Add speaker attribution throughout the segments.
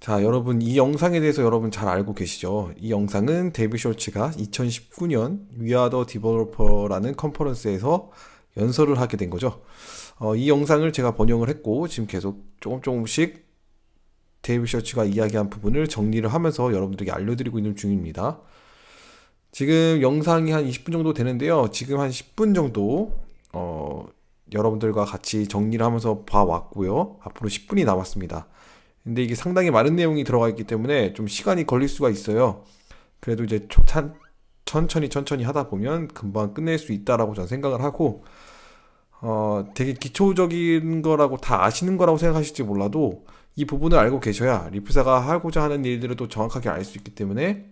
Speaker 1: 자, 여러분 이 영상에 대해서 여러분 잘 알고 계시죠? 이 영상은 데이비 숄츠가 2019년 We Are the Developer라는 컨퍼런스에서 연설을 하게 된 거죠. 이 영상을 제가 번역을 했고 지금 계속 조금씩 데이비 숄츠가 이야기한 부분을 정리를 하면서 여러분들에게 알려드리고 있는 중입니다. 지금 영상이 한 20분 정도 되는데요. 지금 한 10분 정도 여러분들과 같이 정리를 하면서 봐왔고요. 앞으로 10분이 남았습니다. 근데 이게 상당히 많은 내용이 들어가 있기 때문에 좀 시간이 걸릴 수가 있어요. 그래도 이제 천천히 하다 보면 금방 끝낼 수 있다라고 저는 생각을 하고, 되게 기초적인 거라고 다 아시는 거라고 생각하실지 몰라도 이 부분을 알고 계셔야 리프사가 하고자 하는 일들을 또 정확하게 알 수 있기 때문에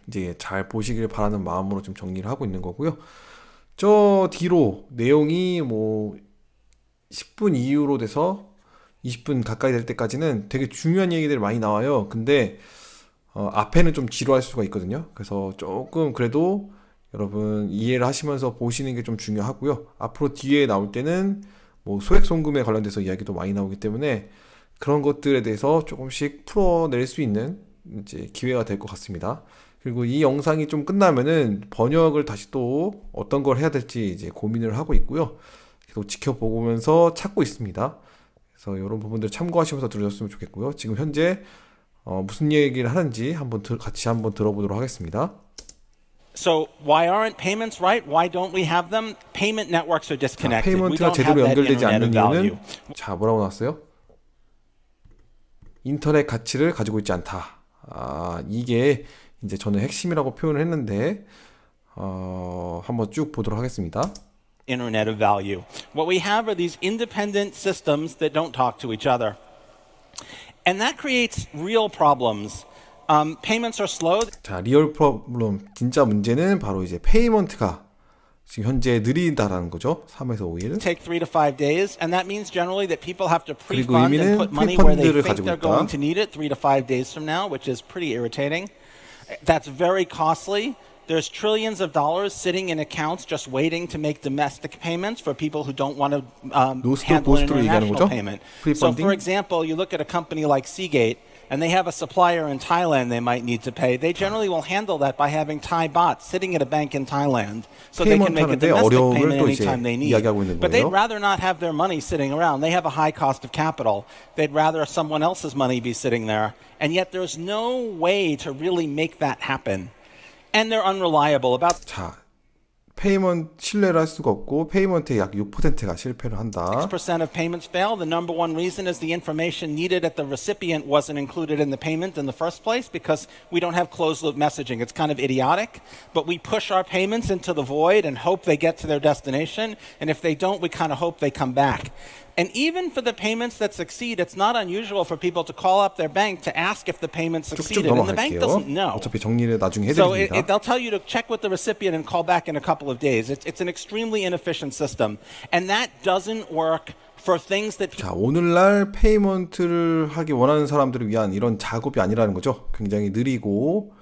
Speaker 1: 이제 잘 보시길 바라는 마음으로 좀 정리를 하고 있는 거고요. 저 뒤로 내용이 뭐 10분 이후로 돼서 20분 가까이 될 때까지는 되게 중요한 얘기들이 많이 나와요. 근데 앞에는 좀 지루할 수가 있거든요. 그래서 조금 그래도 여러분 이해를 하시면서 보시는 게 좀 중요하고요. 앞으로 뒤에 나올 때는 뭐 소액송금에 관련돼서 이야기도 많이 나오기 때문에 그런 것들에 대해서 조금씩 풀어낼 수 있는 이제 기회가 될 것 같습니다. 그리고 이 영상이 좀 끝나면은 번역을 다시 또 어떤 걸 해야 될지 이제 고민을 하고 있고요. 계속 지켜보면서 찾고 있습니다. 그래서 이런 부분들 참고하시면서 들으셨으면 좋겠고요. 지금 현재 무슨 얘기를 하는지 같이 한번 들어보도록 하겠습니다.
Speaker 2: So why aren't payments right? Why don't we have them? Payment networks are disconnected. We
Speaker 1: 페이먼트가
Speaker 2: don't have
Speaker 1: 제대로
Speaker 2: that
Speaker 1: 연결되지
Speaker 2: internet
Speaker 1: 않는
Speaker 2: of value.
Speaker 1: 이유는 자, 뭐라고 나왔어요? 인터넷 가치를 가지고 있지 않다. 이게 이제 저는 핵심이라고 표현을 했는데 한번 쭉 보도록 하겠습니다.
Speaker 2: Internet of value. What we have are these independent systems that don't talk to each other. And that creates real problems. Payments are slow.
Speaker 1: 자, 리얼 프로블럼, 진짜 문제는 바로 이제 페이먼트가 지금 현재 느리다라는 거죠. 3에서 5일.
Speaker 2: Take 3 to 5 days, and that means generally that people have to
Speaker 1: 그리고
Speaker 2: pre-fund
Speaker 1: 의미는
Speaker 2: and put money where they
Speaker 1: 프리펀드를
Speaker 2: think
Speaker 1: 가지고
Speaker 2: they're
Speaker 1: 있다.
Speaker 2: going to need it 3 to 5 days from now, which is pretty irritating. That's very costly. There's trillions of dollars sitting in accounts just waiting to make domestic payments for people who don't want to handle an international payment. So, for example, you look at a company like Seagate, and they have a supplier in Thailand they might need to pay. They generally will handle that by having Thai bots sitting at a bank in Thailand so they can make a domestic payment anytime they need. But they'd rather not have their money sitting around. They have a high cost of capital. They'd rather someone else's money be sitting there. And yet there's no way to really make that happen. And they're unreliable about.
Speaker 1: 자, 페이먼트 신뢰를 할 수가 없고 페이먼트의 약 6%가 실패를 한다.
Speaker 2: 6% of payments fail. The number one reason is the information needed at the recipient wasn't included in the payment in the first place because we don't have closed loop messaging. It's kind of idiotic, but we push our payments into the void and hope they get to their destination. And if they don't, we kind of hope they come back. And even for the payments that succeed, it's not unusual for people to call up their bank to ask if the payment succeeded. And the bank doesn't know.
Speaker 1: 어차피 정리를 나중에
Speaker 2: So
Speaker 1: 해드립니다.
Speaker 2: they'll tell you to check with the recipient and call back in a couple of days. It's an extremely inefficient system. And that doesn't work for things that
Speaker 1: 자, 오늘날 페이먼트를 하기 원하는 사람들을 위한 이런 작업이 아니라는 거죠. 굉장히 느리고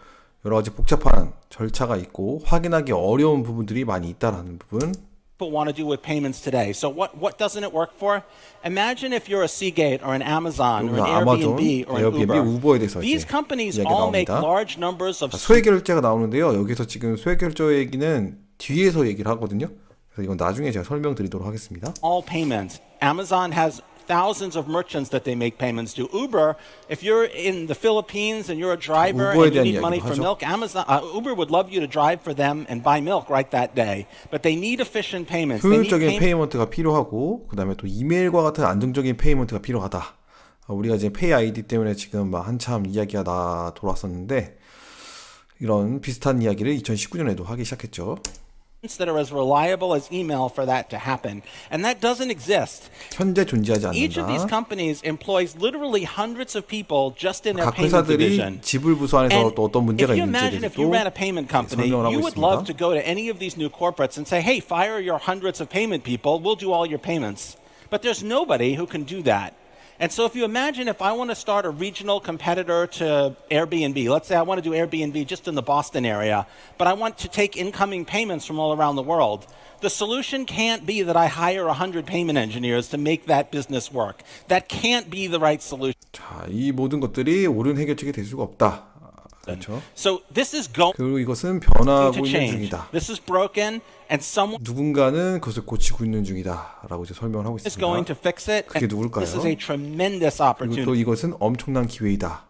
Speaker 1: 여러 가지 복잡한 절차가 있고 확인하기 어려운 부분들이 많이 있다라는 부분.
Speaker 2: people want to do with payments today. So what doesn't it work for? Imagine if you're a Seagate or an Amazon or an Airbnb or an Uber. These companies all make large numbers of.
Speaker 1: 소액결제가 나오는데요. 여기서 지금 소액결제 얘기는 뒤에서 얘기를 하거든요. 그래서 이건 나중에 제가 설명드리도록 하겠습니다.
Speaker 2: All payments. Amazon has thousands of merchants that they make payments to. Uber, if you're in the Philippines and you're a driver and you need money for milk, Uber would love you to drive for them and buy milk right that day. But they need efficient payments.
Speaker 1: 효율적인 페이먼트가 필요하고 그다음에 또 이메일과 같은 안정적인 페이먼트가 필요하다. 우리가 이제 페이 아이디 때문에 지금 막 한참 이야기가 돌았었는데 이런 비슷한 이야기를 2019년에도 하기 시작했죠.
Speaker 2: that are as reliable as email for that to happen. And that doesn't exist.
Speaker 1: 현재 존재하지 않는다.
Speaker 2: Each of these companies employs literally hundreds of people just in their
Speaker 1: 각
Speaker 2: payment division.
Speaker 1: 회사들이 지불 부서 안에서 또 어떤 문제가 있는지에
Speaker 2: imagine if you ran a payment company, you would love to go to any of these new corporates and say, hey, fire your hundreds of payment people, we'll do all your payments. But there's nobody who can do that. And so if you imagine if I want to start a regional competitor to Airbnb, let's say I want to do Airbnb just in the Boston area, but I want to take incoming payments from all around the world. The solution can't be that I hire 100 payment engineers to make that business work. That can't be the right solution.
Speaker 1: 자, 자, 이 모든 것들이 옳은 해결책이 될 수가 없다. 그렇죠.
Speaker 2: So this is going
Speaker 1: 그리고 이것은 변화하고
Speaker 2: to
Speaker 1: 있는
Speaker 2: change.
Speaker 1: 중이다.
Speaker 2: This is broken, and someone
Speaker 1: 누군가는 그것을 고치고 있는 중이다라고 이제 설명을 하고
Speaker 2: is going
Speaker 1: 있습니다.
Speaker 2: to fix it.
Speaker 1: 그게
Speaker 2: And
Speaker 1: 누굴까요?
Speaker 2: this is a tremendous
Speaker 1: 그리고 또
Speaker 2: opportunity.
Speaker 1: 이것은 엄청난 기회이다.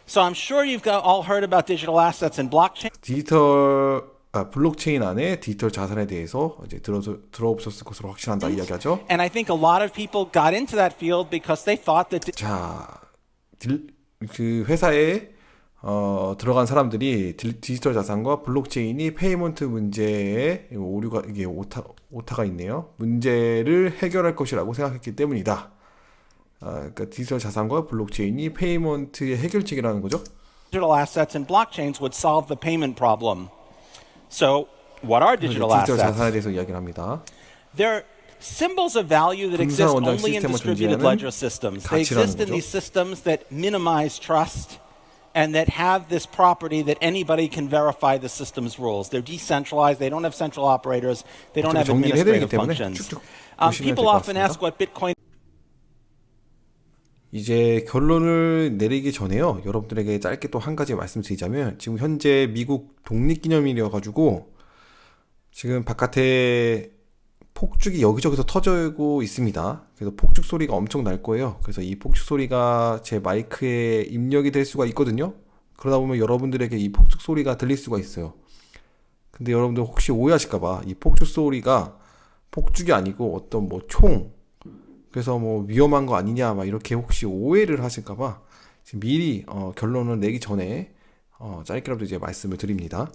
Speaker 2: So I'm sure you've all heard about digital assets and blockchain.
Speaker 1: 블록체인 안에 디지털 자산에 대해서 이제 들어보셨을 것으로 확신한다 이야기하죠.
Speaker 2: And I think a lot of people got into that field because they thought that
Speaker 1: 자, 그 회사에 들어간 사람들이 디지털 자산과 블록체인이 페이먼트 문제에 오류가 이게 오타가 있네요. 문제를 해결할 것이라고 생각했기 때문이다. 그러니까 디지털 자산과 블록체인이 페이먼트의 해결책이라는 거죠.
Speaker 2: digital assets and blockchains would solve the payment problem. So, what are digital
Speaker 1: 디지털
Speaker 2: assets?
Speaker 1: 자산에 대해서 이야기를 합니다.
Speaker 2: They're symbols of value that
Speaker 1: 분산
Speaker 2: exist
Speaker 1: 원장
Speaker 2: only in
Speaker 1: 시스템을
Speaker 2: distributed
Speaker 1: 존재하는
Speaker 2: ledger systems. They
Speaker 1: 가치라는
Speaker 2: exist in
Speaker 1: 거죠.
Speaker 2: these systems that minimize trust and that have this property that anybody can verify the system's rules. They're decentralized. They don't have central operators. They don't have
Speaker 1: 정리를 해야 되기
Speaker 2: administrative
Speaker 1: 때문에
Speaker 2: functions.
Speaker 1: 쭉쭉 보시면
Speaker 2: People
Speaker 1: 될 것
Speaker 2: often ask
Speaker 1: 같습니다.
Speaker 2: what Bitcoin
Speaker 1: 이제 결론을 내리기 전에요. 여러분들에게 짧게 또 한 가지 말씀드리자면 지금 현재 미국 독립기념일이어 가지고 지금 바깥에 폭죽이 여기저기서 터지고 있습니다. 그래서 폭죽 소리가 엄청 날 거예요. 그래서 이 폭죽 소리가 제 마이크에 입력이 될 수가 있거든요. 그러다 보면 여러분들에게 이 폭죽 소리가 들릴 수가 있어요. 근데 여러분들 혹시 오해하실까봐 이 폭죽 소리가 폭죽이 아니고 어떤 뭐 총, 그래서 뭐 위험한 거 아니냐 막 이렇게 혹시 오해를 하실까봐 지금 미리 결론을 내기 전에 짧게라도 이제 말씀을 드립니다.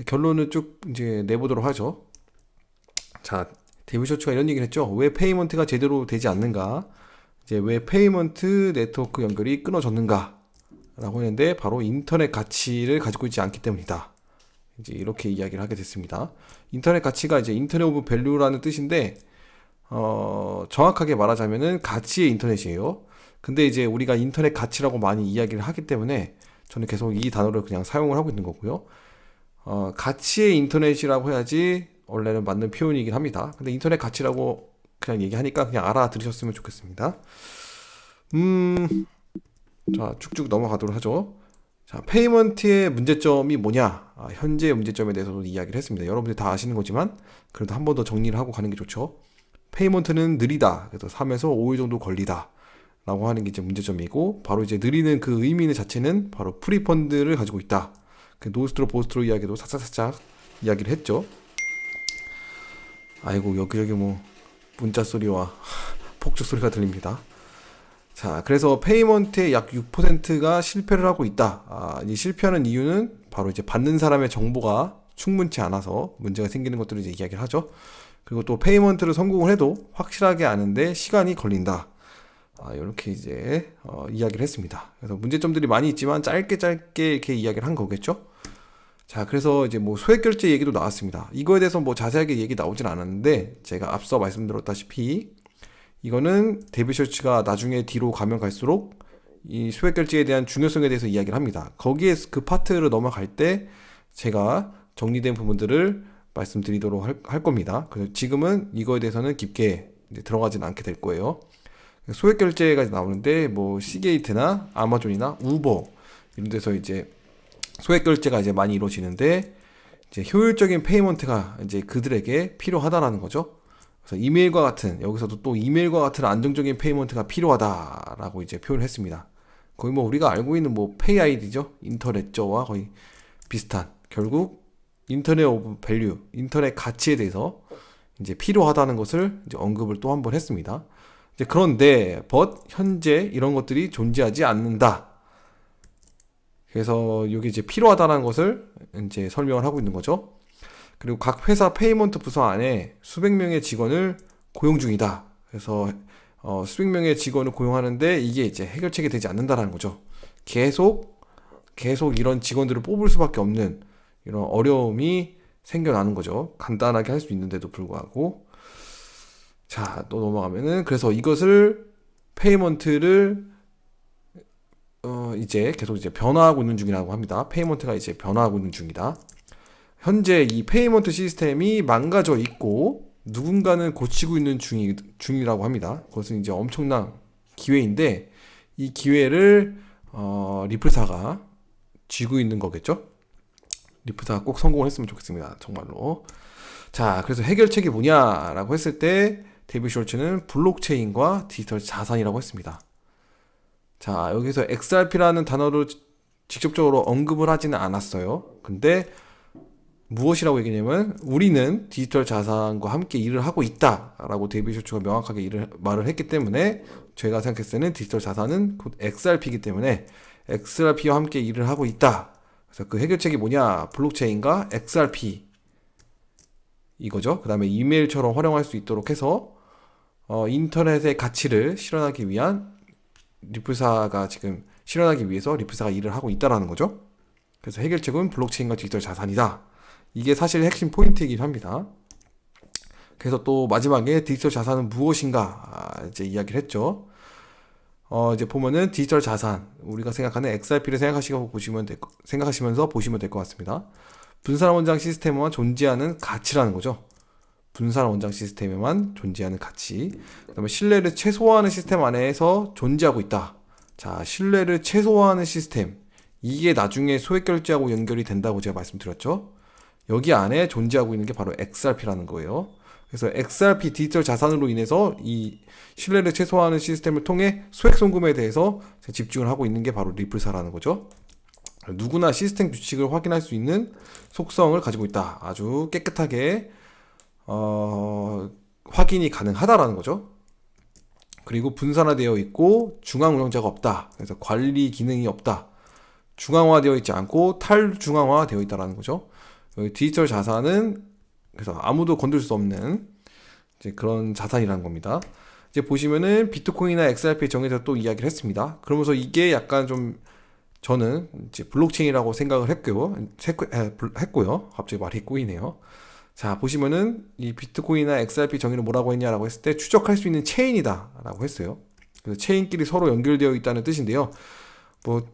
Speaker 1: 결론을 쭉 이제 내보도록 하죠. 자, 데이비드 셔츠가 이런 얘기를 했죠. 왜 페이먼트가 제대로 되지 않는가? 이제 왜 페이먼트 네트워크 연결이 끊어졌는가? 라고 했는데 바로 인터넷 가치를 가지고 있지 않기 때문이다. 이제 이렇게 이야기를 하게 됐습니다. 인터넷 가치가 이제 인터넷 오브 밸류라는 뜻인데 정확하게 말하자면은 가치의 인터넷이에요. 근데 이제 우리가 인터넷 가치라고 많이 이야기를 하기 때문에 저는 계속 이 단어를 그냥 사용을 하고 있는 거고요. 가치의 인터넷이라고 해야지 원래는 맞는 표현이긴 합니다. 근데 인터넷 가치라고 그냥 얘기하니까 그냥 알아들으셨으면 좋겠습니다. 자, 쭉쭉 넘어가도록 하죠. 자, 페이먼트의 문제점이 뭐냐? 현재의 문제점에 대해서도 이야기를 했습니다. 여러분들이 다 아시는 거지만 그래도 한 번 더 정리를 하고 가는 게 좋죠. 페이먼트는 느리다. 그래서 3에서 5일 정도 걸리다. 라고 하는 게 이제 문제점이고, 바로 이제 느리는 그 의미 자체는 바로 프리펀드를 가지고 있다. 그 노스트로 보스트로 이야기도 살짝 이야기를 했죠. 아이고, 여기저기 뭐 문자 소리와 폭죽 소리가 들립니다. 자, 그래서 페이먼트의 약 6%가 실패를 하고 있다. 이 실패하는 이유는 바로 이제 받는 사람의 정보가 충분치 않아서 문제가 생기는 것들을 이제 이야기를 하죠. 그리고 또 페이먼트를 성공을 해도 확실하게 아는데 시간이 걸린다. 이렇게 이제 이야기를 했습니다. 그래서 문제점들이 많이 있지만 짧게 이렇게 이야기를 한 거겠죠. 자, 그래서 이제 뭐 소액 결제 얘기도 나왔습니다. 이거에 대해서 뭐 자세하게 얘기 나오진 않았는데 제가 앞서 말씀드렸다시피 이거는 데이비드 셔츠가 나중에 뒤로 가면 갈수록 이 소액 결제에 대한 중요성에 대해서 이야기를 합니다. 거기에 그 파트를 넘어갈 때 제가 정리된 부분들을 말씀드리도록 할 겁니다. 그래서 지금은 이거에 대해서는 깊게 이제 들어가지는 않게 될 거예요. 소액 결제가 나오는데 뭐 시게이트나 아마존이나 우버 이런 데서 이제 소액 결제가 이제 많이 이루어지는데 이제 효율적인 페이먼트가 이제 그들에게 필요하다라는 거죠. 그래서 이메일과 같은, 여기서도 또 이메일과 같은 안정적인 페이먼트가 필요하다라고 이제 표현을 했습니다. 거의 뭐 우리가 알고 있는 뭐 페이 아이디죠. 인터넷저와 거의 비슷한, 결국 인터넷 오브 밸류, 인터넷 가치에 대해서 이제 필요하다는 것을 이제 언급을 또 한 번 했습니다. 이제 그런데 현재 이런 것들이 존재하지 않는다. 그래서 이게 이제 필요하다는 것을 이제 설명을 하고 있는 거죠. 그리고 각 회사 페이먼트 부서 안에 수백 명의 직원을 고용 중이다. 그래서 수백 명의 직원을 고용하는데 이게 이제 해결책이 되지 않는다라는 거죠. 계속 이런 직원들을 뽑을 수밖에 없는 이런 어려움이 생겨나는 거죠. 간단하게 할 수 있는데도 불구하고. 자, 또 넘어가면은 그래서 이것을 페이먼트를 이제 계속 이제 변화하고 있는 중이라고 합니다. 페이먼트가 이제 변화하고 있는 중이다. 현재 이 페이먼트 시스템이 망가져 있고 누군가는 고치고 있는 중이라고 합니다. 그것은 이제 엄청난 기회인데 이 기회를 리플사가 쥐고 있는 거겠죠. 리플사가 꼭 성공을 했으면 좋겠습니다. 정말로. 자, 그래서 해결책이 뭐냐라고 했을 때 데이비드 숄츠는 블록체인과 디지털 자산이라고 했습니다. 자, 여기서 XRP라는 단어를 직접적으로 언급을 하지는 않았어요. 근데 무엇이라고 얘기냐면 우리는 디지털 자산과 함께 일을 하고 있다라고 데이비드 숄츠가 명확하게 말을 했기 때문에 제가 생각했을 때는 디지털 자산은 곧 XRP이기 때문에 XRP와 함께 일을 하고 있다. 그래서 그 해결책이 뭐냐? 블록체인과 XRP 이거죠. 그 다음에 이메일처럼 활용할 수 있도록 해서 인터넷의 가치를 실현하기 위한 리플사가 지금 실현하기 위해서 리플사가 일을 하고 있다라는 거죠. 그래서 해결책은 블록체인과 디지털 자산이다. 이게 사실 핵심 포인트이긴 합니다. 그래서 또 마지막에 디지털 자산은 무엇인가 이제 이야기를 했죠. 이제 보면은 디지털 자산 우리가 생각하는 XRP를 생각하시면서 보시면 될 것 같습니다. 분산 원장 시스템에만 존재하는 가치라는 거죠. 분산 원장 시스템에만 존재하는 가치. 그다음에 신뢰를 최소화하는 시스템 안에서 존재하고 있다. 자, 신뢰를 최소화하는 시스템. 이게 나중에 소액 결제하고 연결이 된다고 제가 말씀드렸죠. 여기 안에 존재하고 있는 게 바로 XRP라는 거예요. 그래서 XRP 디지털 자산으로 인해서 이 신뢰를 최소화하는 시스템을 통해 소액 송금에 대해서 집중을 하고 있는 게 바로 리플사라는 거죠. 누구나 시스템 규칙을 확인할 수 있는 속성을 가지고 있다. 아주 깨끗하게 확인이 가능하다라는 거죠. 그리고 분산화되어 있고 중앙 운영자가 없다. 그래서 관리 기능이 없다. 중앙화되어 있지 않고 탈중앙화되어 있다라는 거죠. 디지털 자산은 그래서 아무도 건들 수 없는 이제 그런 자산이라는 겁니다. 이제 보시면은 비트코인이나 XRP 정의에서 또 이야기를 했습니다. 그러면서 이게 약간 좀 저는 이제 블록체인이라고 생각을 했고요. 갑자기 말이 꼬이네요. 자, 보시면은 이 비트코인이나 XRP 정의를 뭐라고 했냐라고 했을 때 추적할 수 있는 체인이다라고 했어요. 그래서 체인끼리 서로 연결되어 있다는 뜻인데요. 뭐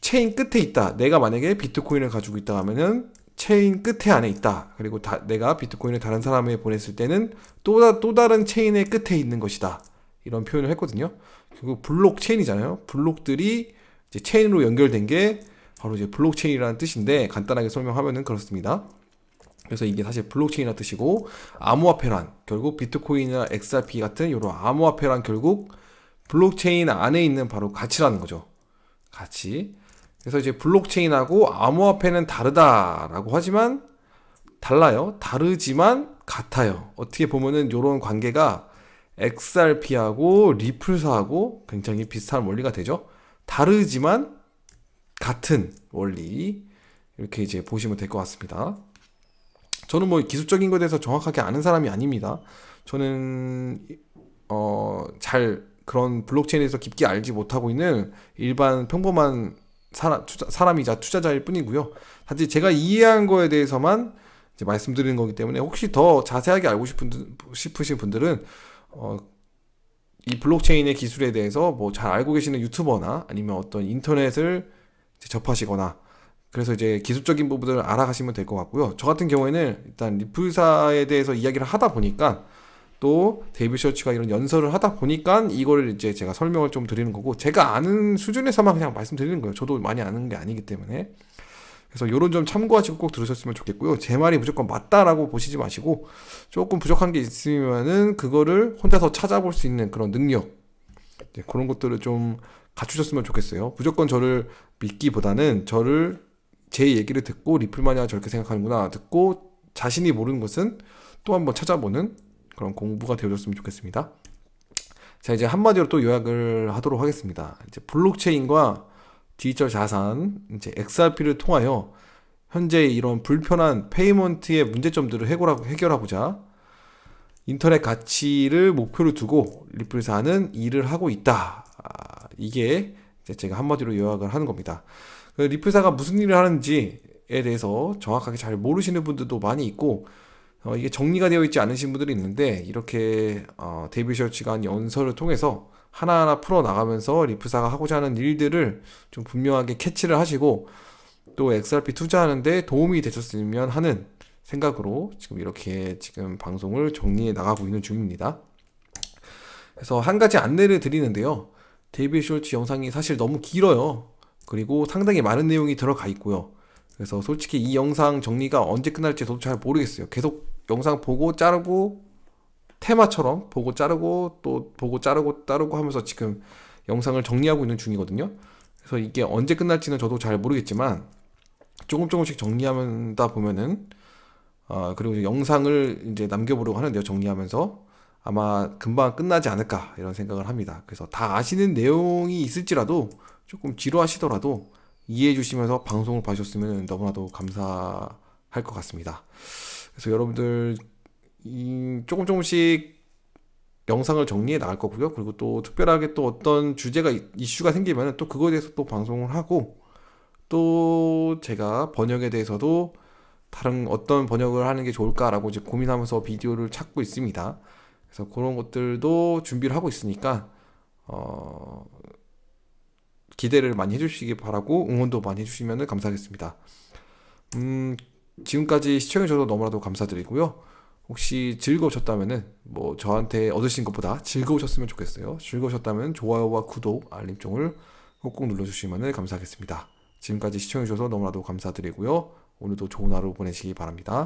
Speaker 1: 체인 끝에 있다. 내가 만약에 비트코인을 가지고 있다 하면은 체인 끝에 안에 있다. 그리고 내가 비트코인을 다른 사람에게 보냈을 때는 또 다른 체인의 끝에 있는 것이다. 이런 표현을 했거든요. 결국 블록체인이잖아요. 블록들이 이제 체인으로 연결된 게 바로 이제 블록체인이라는 뜻인데 간단하게 설명하면은 그렇습니다. 그래서 이게 사실 블록체인이라는 뜻이고 암호화폐란 결국 비트코인이나 XRP 같은 이런 암호화폐란 결국 블록체인 안에 있는 바로 가치라는 거죠. 가치. 그래서 이제 블록체인하고 암호화폐는 다르다라고 하지만 달라요. 다르지만 같아요. 어떻게 보면은 이런 관계가 XRP하고 리플사하고 굉장히 비슷한 원리가 되죠. 다르지만 같은 원리 이렇게 이제 보시면 될 것 같습니다. 저는 뭐 기술적인 것에 대해서 정확하게 아는 사람이 아닙니다. 저는 잘 그런 블록체인에서 깊게 알지 못하고 있는 일반 평범한 사람이자 투자자일 뿐이고요. 사실 제가 이해한 거에 대해서만 이제 말씀드리는 거기 때문에 혹시 더 자세하게 알고 싶으신 분들은 이 블록체인의 기술에 대해서 뭐 잘 알고 계시는 유튜버나 아니면 어떤 인터넷을 이제 접하시거나 그래서 이제 기술적인 부분들을 알아가시면 될 것 같고요. 저 같은 경우에는 일단 리플사에 대해서 이야기를 하다 보니까 또 데이비드 숄츠가 이런 연설을 하다 보니까 이거를 이제 제가 설명을 좀 드리는 거고 제가 아는 수준에서만 그냥 말씀드리는 거예요. 저도 많이 아는 게 아니기 때문에. 그래서 요런 점 참고하시고 꼭 들으셨으면 좋겠고요. 제 말이 무조건 맞다라고 보시지 마시고 조금 부족한 게 있으면은 그거를 혼자서 찾아볼 수 있는 그런 능력 그런 것들을 좀 갖추셨으면 좋겠어요. 무조건 저를 믿기보다는 제 얘기를 듣고 리플마니아 저렇게 생각하는구나 듣고 자신이 모르는 것은 또 한번 찾아보는 그런 공부가 되어줬으면 좋겠습니다. 자, 이제 한마디로 또 요약을 하도록 하겠습니다. 이제 블록체인과 디지털 자산, 이제 XRP를 통하여 현재 이런 불편한 페이먼트의 문제점들을 해결하고자 인터넷 가치를 목표로 두고 리플사는 일을 하고 있다. 이게 이제 제가 한마디로 요약을 하는 겁니다. 리플사가 무슨 일을 하는지에 대해서 정확하게 잘 모르시는 분들도 많이 있고 이게 정리가 되어 있지 않으신 분들이 있는데 이렇게 데이비드 숄츠가 한 연설을 통해서 하나하나 풀어나가면서 리플사가 하고자 하는 일들을 좀 분명하게 캐치를 하시고 또 XRP 투자하는데 도움이 되셨으면 하는 생각으로 지금 이렇게 지금 방송을 정리해 나가고 있는 중입니다. 그래서 한 가지 안내를 드리는데요. 데이비드 숄츠 영상이 사실 너무 길어요. 그리고 상당히 많은 내용이 들어가 있고요. 그래서 솔직히 이 영상 정리가 언제 끝날지 저도 잘 모르겠어요. 계속 영상 보고 자르고 테마처럼 보고 자르고 또 보고 자르고 하면서 지금 영상을 정리하고 있는 중이거든요. 그래서 이게 언제 끝날지는 저도 잘 모르겠지만 조금씩 정리하다 보면은 그리고 이제 영상을 이제 남겨보려고 하는데요. 정리하면서 아마 금방 끝나지 않을까 이런 생각을 합니다. 그래서 다 아시는 내용이 있을지라도 조금 지루하시더라도 이해해 주시면서 방송을 봐주셨으면 너무나도 감사할 것 같습니다. 그래서 여러분들 조금씩 영상을 정리해 나갈 거고요. 그리고 또 특별하게 또 어떤 주제가 이슈가 생기면 또 그거에 대해서 또 방송을 하고 또 제가 번역에 대해서도 다른 어떤 번역을 하는 게 좋을까라고 이제 고민하면서 비디오를 찾고 있습니다. 그래서 그런 것들도 준비를 하고 있으니까 기대를 많이 해주시기 바라고 응원도 많이 해주시면 감사하겠습니다. 지금까지 시청해주셔서 너무나도 감사드리고요. 혹시 즐거우셨다면은 뭐 저한테 얻으신 것보다 즐거우셨으면 좋겠어요. 즐거우셨다면 좋아요와 구독, 알림종을 꼭꼭 눌러주시면 감사하겠습니다. 지금까지 시청해주셔서 너무나도 감사드리고요. 오늘도 좋은 하루 보내시기 바랍니다.